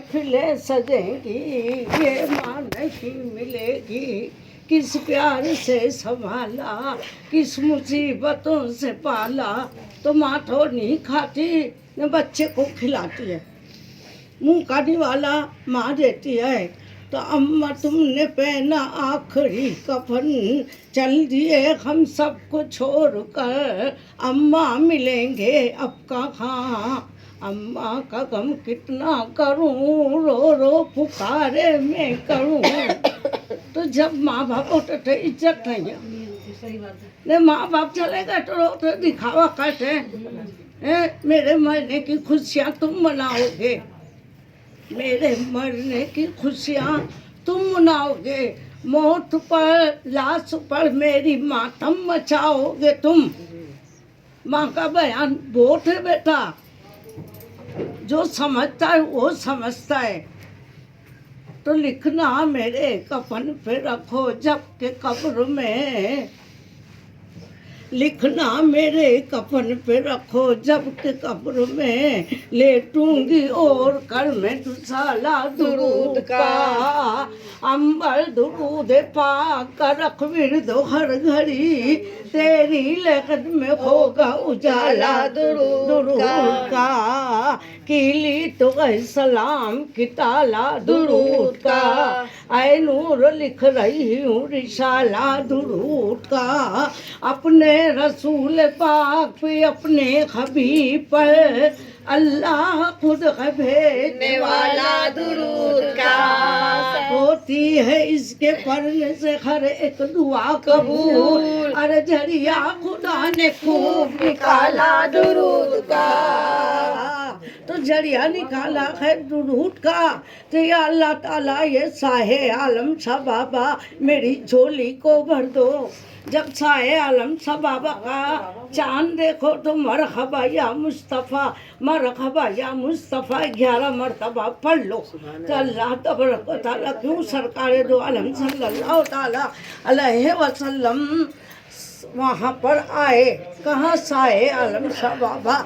महफिलें सजेंगी, ये माँ नहीं मिलेगी। किस प्यार से संभाला, किस मुसीबतों से पाला। तो माँ तो नहीं खाती न बच्चे को खिलाती है, मुँह काटने वाला माँ देती है। तो अम्मा तुमने पहना आखिरी कफन, चल दिए हम सबको छोड़ कर। अम्मा मिलेंगे अब कहाँ, अम्मा का गम कितना करूं, रो रो पुकारे मैं करूं। तो जब माँ बाप होते थे इज्जत नहीं है, नहीं माँ बाप चले गए तो दिखावा करते हैं। मेरे मरने की खुशियाँ तुम मनाओगे, मेरे मरने की खुशियाँ तुम मनाओगे। मौत पर लाश पर मेरी मातम मचाओगे तुम। माँ का बयान बहुत है बेटा, जो समझता है वो समझता है। तो लिखना मेरे कफन पे रखो जब के कब्र में, लिखना मेरे कफन पे रखो जब के कब्र में। लेटूंगी और कर मैं दुसाला दुरूद का, अंबर दुरूद पाक का रख दो हर घड़ी। तेरी लगन में होगा उजाला दुरूद का, कीली तो सलाम की ताला दुरूद का। ऐ नूर लिख रही हूँ रिसाला दुरूद का, अपने रसूल पाक पे अपने हबीब पर अल्लाह खुद भेजने वाला दुरूद का। होती है इसके पढ़ने से हर एक दुआ कबूल, अरे जरिया खुदा ने खूब निकाला दुरूद का। तो जरिया निकाला है दुरूद का। तो या अल्लाह ताला ये साहे आलम सा बाबा मेरी झोली को भर दो। जब साहे आलम सा बाबा का चांद देखो तो मरहबा या मुस्तफ़ा, मरहबा या मुस्तफ़ा 11 मरतबा पढ़ लो। तो अल्लाह तबारक व तआला क्यों सरकार दो आलम सल्लल्लाहु ताला अलैहि वसल्लम वहाँ पर आए। कहाँ? साहे आलम सा बाबा।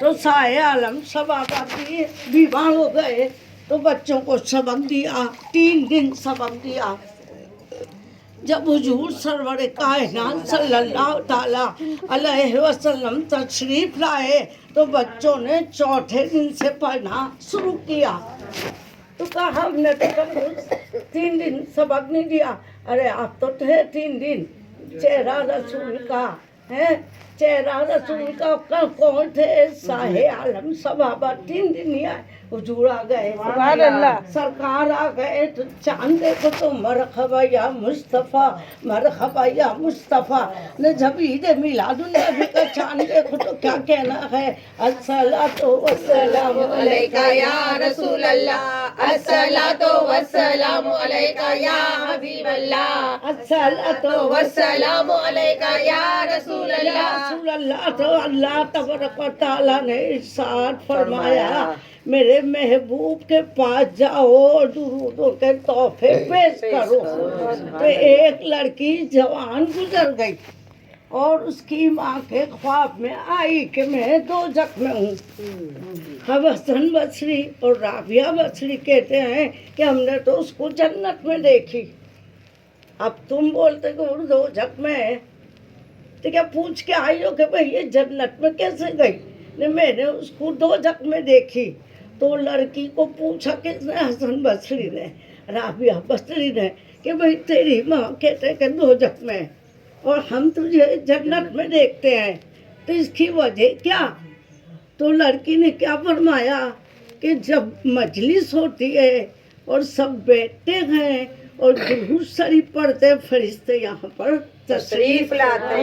तो साहे आलम सा बाबा की बीमार हो गए तो बच्चों को सबक दिया, 3 दिन सबक दिया। जब हुजूर सरवर कायनात सल्लल्लाहु ताला अलैहि वसल्लम तशरीफ लाए तो बच्चों ने चौथे दिन से पढ़ना शुरू किया। तो कहा हमने तो 3 दिन सबक नहीं दिया। अरे आप तो थे 3 दिन, चेहरा रसूल का है, चेहरा रसूल का कौन थे? साहे आलम सबाबा 3 दिन नहीं आए, हुजूर आ गए, सुभान अल्लाह, सरकार आ गए। तो चांद देखो तो मरहबा या मुस्तफ़ा, मरहबा या मुस्तफ़ा। न जब ईद मिलादुन नबी का चांद देखो तो क्या कहना है? अस्सलातु वस्सलामु अलैका या रसूल अल्लाह, अस्सलातु वस्सलामु अलैका या हबीब अल्लाह, अस्सलातु वस्सलामु अलैका या रसूल अल्लाह। तो अल्लाह तबारक व तआला ने इरशाद फरमाया मेरे महबूब के पास जाओ, दुरूदों के तोहफे पेश करो। तो एक लड़की जवान गुजर गई और उसकी माँ के ख्वाब में आई कि मैं दोज़ख में हूँ। हसन बसरी और राबिया बसरी कहते हैं कि हमने तो उसको जन्नत में देखी। अब तुम बोलते कि वो दोज़ख में है, तो क्या पूछ के आई हो कि भाई ये जन्नत में कैसे गई? ने मैंने उसको दोज़ख में देखी। तो लड़की को पूछा किसने? हसन बसरी ने, राबिया बसरी ने, कि भाई तेरी माँ कहते हैं कि दोज़ख में और हम तुझे जन्नत में देखते हैं, तो इसकी वजह क्या? तो लड़की ने क्या फरमाया कि जब मजलिस होती है और सब बैठते हैं और दुरूद शरीफ पढ़ते फरिश्ते यहाँ पर तशरीफ लाते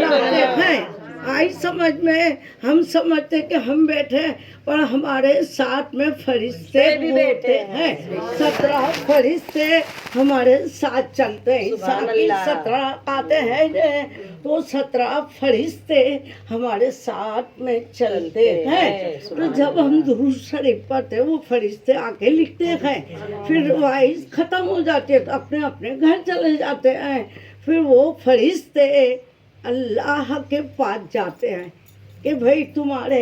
हैं। आई समझ में, हम समझते कि हम बैठे पर हमारे साथ में फरिश्ते भी बैठे हैं। 17 फरिश्ते हमारे साथ चलते हैं। 17 आते हैं तो 17 फरिश्ते हमारे साथ में चलते हैं। तो जब हम दुरूद शरीफ पढ़ते हैं वो फरिश्ते आके लिखते हैं, फिर वाइज ख़त्म हो जाती है तो अपने अपने घर चले जाते हैं। फिर वो फरिश्ते अल्लाह के पास जाते हैं कि भाई तुम्हारे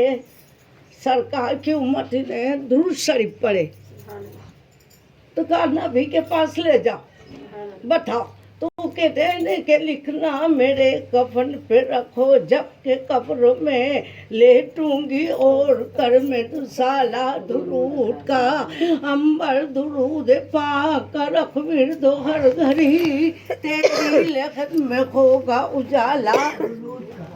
सरकार की उम्मत ने दुरूद शरीफ पढ़े। तो कहा नबी के पास ले जाओ, बताओ। तो कहते हैं कि लिखना मेरे कफन पे रखो, जब के कब्र में लेटूंगी और कर में तू साला दुरूद का, अंबर दुरूद पाक का रख दो हर घड़ी, तेरी लेखत में होगा उजाला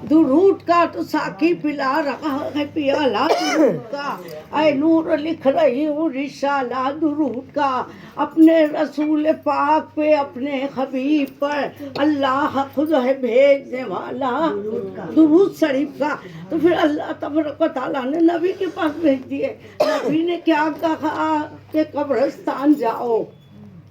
दुरूद का। तो साकी पिला रहा है पियाला दुरूद का, ऐ नूर लिख रही हूँ रिसाला दुरूद का, अपने रसूल पाक पे अपने हबीब पर अल्लाह खुद है भेजने वाला दुरूद शरीफ का। तो फिर अल्लाह तबारक व तआला ने नबी के पास भेज दिए। नबी ने क्या कहा कि कब्रिस्तान जाओ,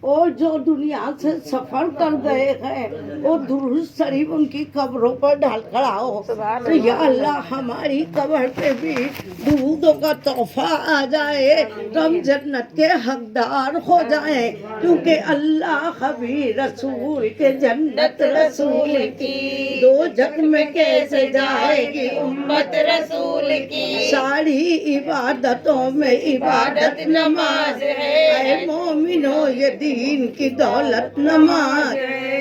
और जो दुनिया से सफर कर गए हैं वो दुरूद शरीफ उनकी कब्रों पर डाल कर आओ। तो या अल्लाह हमारी कब्र पे भी दुरूदों का तोहफा आ जाए तो हम जन्नत के हकदार हो जाए, क्योंकि अल्लाह हबी रसूल के जन्नत रसूल की, दो जग में कैसे जाएगी उम्मत रसूल की, सारी इबादतों में इबादत नमाज है, मोमिनो ये दीन की दौलत नमाज,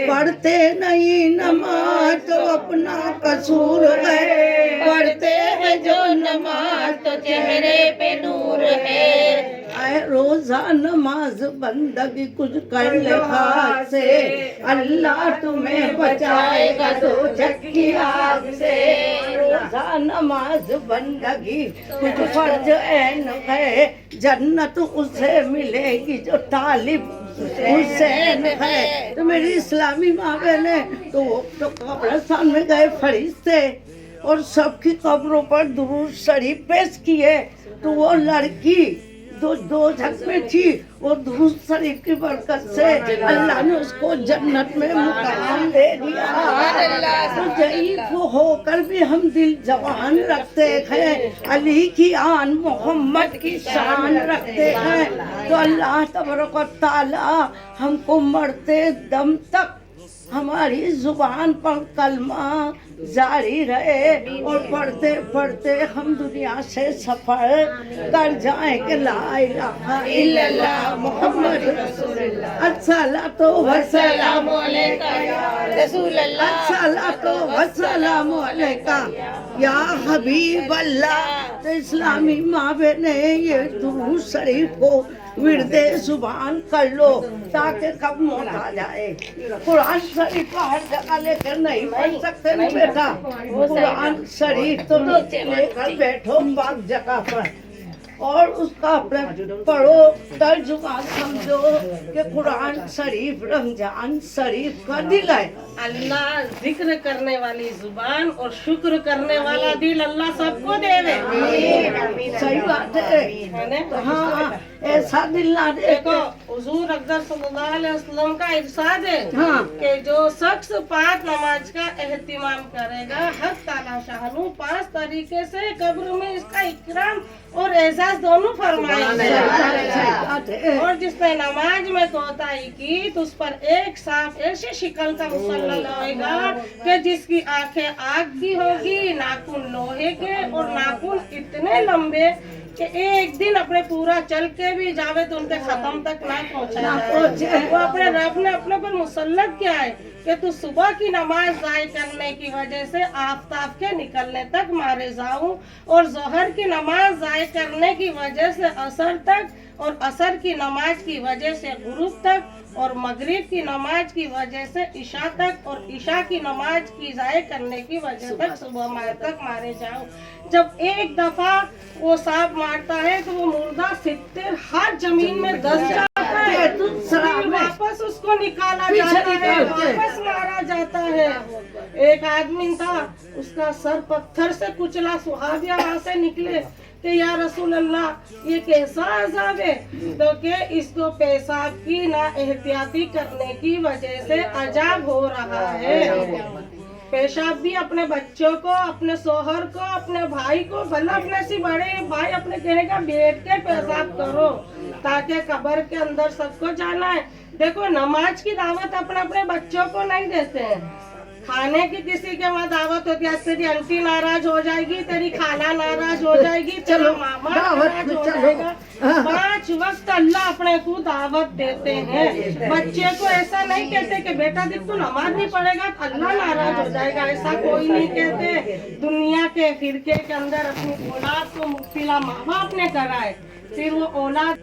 पढ़ते नहीं नमाज तो अपना कसूर है, पढ़ते हैं जो नमाज तो चेहरे पे नूर है, रोजा नमाज बंदगी कुछ कर ले हाथ से, अल्लाह तुम्हें बचाएगा दोज़ख की आग से, रोजा नमाज बंदगी कुछ फर्ज ऐन है, जन्नत उसे मिलेगी जो तालिब हुसैन है। तो मेरी इस्लामी माँ बहने तो कब्रिस्तान में गए फरिश्ते और सबकी कब्रों पर दुरूद शरीफ पेश किए। तो वो लड़की दो झक में थी, वो दुरूद शरीफ की बरकत से अल्लाह ने उसको जन्नत में मुकाम दे दिया। तो ज़ईफ़ होकर भी हम दिल जवान रखते हैं, अली की आन मोहम्मद की शान रखते हैं। तो अल्लाह तबारक व तआला हमको मरते दम तक हमारी जुबान पर कलमा जारी रहे और पढ़ते पढ़ते हम दुनिया से सफर कर जाएं कि ला इलाहा इल्लल्लाह मुहम्मद रसूलुल्लाह, अस्सलातु वस्सलामु अलैका या रसूलल्लाह, अस्सलातु वस्सलामु अलैका या हबीब अल्लाह। तो इस्लामी माँ बहने ये दुरूद शरीफ को विरदे जुबान कर लो ताकि कब मौत आ जाए। कुरान शरीफ को हर जगह लेकर नहीं पढ़ सकते न बेटा, कुरान शरीफ तो लेकर बैठो पाक जगह पर और उसका पढ़ो, तर्जुमा समझो कि कुरान शरीफ रमजान शरीफ का दिल है। अल्लाह जिक्र करने वाली जुबान और शुक्र करने वाला दिल अल्लाह सबको देवे। सही बात है। तो हाँ ऐसा दिल ना देखो हुजूर अकबर सल्लल्लाहु अलैहि वसल्लम का इरशाद है कि जो शख्स 5 नमाज का एहतिमाम करेगा हक ताला शाहनु 5 तरीके से कब्र में इसका इकराम और एजाज दोनों फरमाएंगे। और जिसने नमाज में कोताही की तो उस पर एक सांप ऐसी शिकल का मुसल्लल होगा कि जिसकी आंखें आग की होगी, नाखून लोहे के और नाखून इतने लंबे कि एक दिन अपने पूरा चल के भी जावे तो उनके खत्म तक ना पहुँचे। वो अपने रब ने अपने पर मुसल्लत किया है कि तू सुबह की नमाज ज़ाय करने की वजह से आफताब के निकलने तक मारे जाऊं और जोहर की नमाज ज़ाय करने की वजह से असर तक और असर की नमाज की वजह से गुरूब तक और मगरिब की नमाज की वजह से इशा तक और इशा की नमाज की ज़ाय करने की वजह तक सुबह तक मारे जाऊं। जब एक दफा वो सांप मारता है तो वो मुर्दा 70 हाथ जमीन में धंस जाता है, फिर वापस उसको निकाला जाता है, वापस मारा जाता है। एक आदमी था, उसका सर पत्थर से कुचला, सुहाबिया वहां से निकले कि या रसूल अल्लाह ये कैसा अजाब है? तो के इसको पेशाब की ना एहतियाती करने की वजह से अजाब हो रहा है। पेशाब भी अपने बच्चों को, अपने सोहर को, अपने भाई को, भला अपने से बड़े भाई अपने कहने का बैठ के पेशाब करो ताकि कब्र के अंदर सबको जाना है। देखो नमाज की दावत अपने अपने बच्चों को नहीं देते हैं, खाने की किसी के वहाँ दावत होती है, आज तेरी आंटी नाराज हो जाएगी, तेरी खाला नाराज हो जाएगी, तेरा मामा नाराज हो जाएगा। 5 वक्त अल्लाह अपने को दावत देते हैं। बच्चे को ऐसा नहीं कहते कि बेटा देख तू नमाज नहीं पढ़ेगा तो अल्लाह नाराज हो जाएगा, ऐसा कोई नहीं कहते। दुनिया के फिरके के अंदर अपनी औलाद को मुब्तला माँ बाप ने कराए, फिर वो औलाद